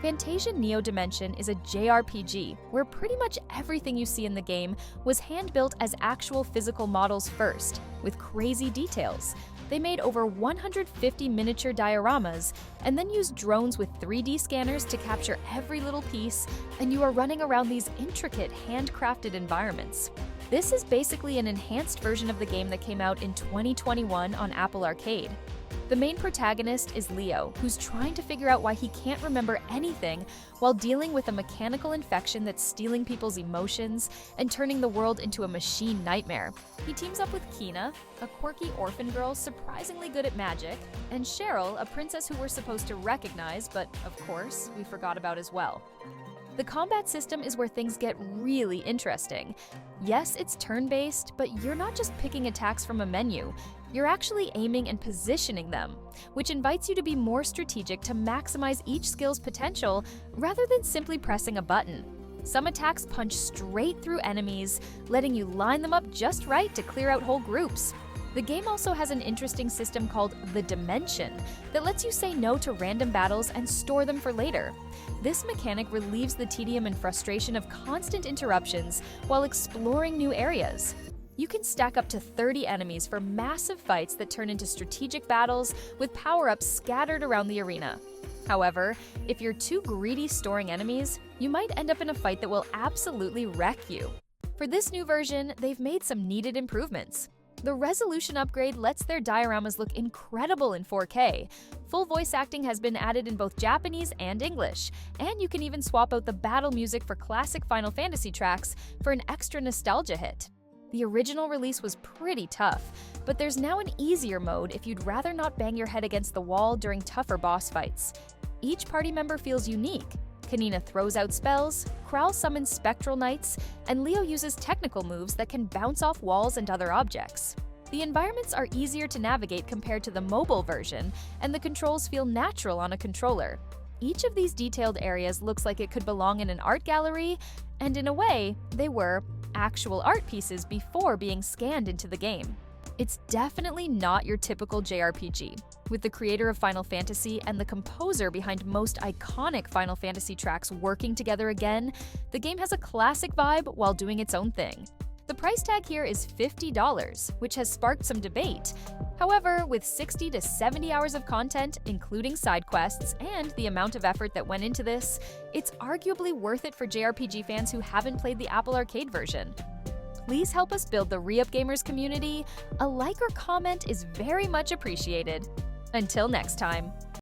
Fantasian Neo Dimension is a JRPG where pretty much everything you see in the game was hand-built as actual physical models first, with crazy details. They made over 150 miniature dioramas and then used drones with 3D scanners to capture every little piece, and you are running around these intricate, handcrafted environments. This is basically an enhanced version of the game that came out in 2021 on Apple Arcade. The main protagonist is Leo, who's trying to figure out why he can't remember anything while dealing with a mechanical infection that's stealing people's emotions and turning the world into a machine nightmare. He teams up with Kina, a quirky orphan girl surprisingly good at magic, and Cheryl, a princess who we're supposed to recognize, but of course, we forgot about as well. The combat system is where things get really interesting. Yes, it's turn-based, but you're not just picking attacks from a menu. You're actually aiming and positioning them, which invites you to be more strategic to maximize each skill's potential rather than simply pressing a button. Some attacks punch straight through enemies, letting you line them up just right to clear out whole groups. The game also has an interesting system called the Dimension that lets you say no to random battles and store them for later. This mechanic relieves the tedium and frustration of constant interruptions while exploring new areas. You can stack up to 30 enemies for massive fights that turn into strategic battles with power-ups scattered around the arena. However, if you're too greedy storing enemies, you might end up in a fight that will absolutely wreck you. For this new version, they've made some needed improvements. The resolution upgrade lets their dioramas look incredible in 4K. Full voice acting has been added in both Japanese and English, and you can even swap out the battle music for classic Final Fantasy tracks for an extra nostalgia hit. The original release was pretty tough, but there's now an easier mode if you'd rather not bang your head against the wall during tougher boss fights. Each party member feels unique. Kanina throws out spells, Kral summons spectral knights, and Leo uses technical moves that can bounce off walls and other objects. The environments are easier to navigate compared to the mobile version, and the controls feel natural on a controller. Each of these detailed areas looks like it could belong in an art gallery, and in a way, they were actual art pieces before being scanned into the game. It's definitely not your typical JRPG. With the creator of Final Fantasy and the composer behind most iconic Final Fantasy tracks working together again, the game has a classic vibe while doing its own thing. The price tag here is $50, which has sparked some debate. However, with 60 to 70 hours of content, including side quests, and the amount of effort that went into this, it's arguably worth it for JRPG fans who haven't played the Apple Arcade version. Please help us build the Re-Up Gamers community. A like or comment is very much appreciated. Until next time.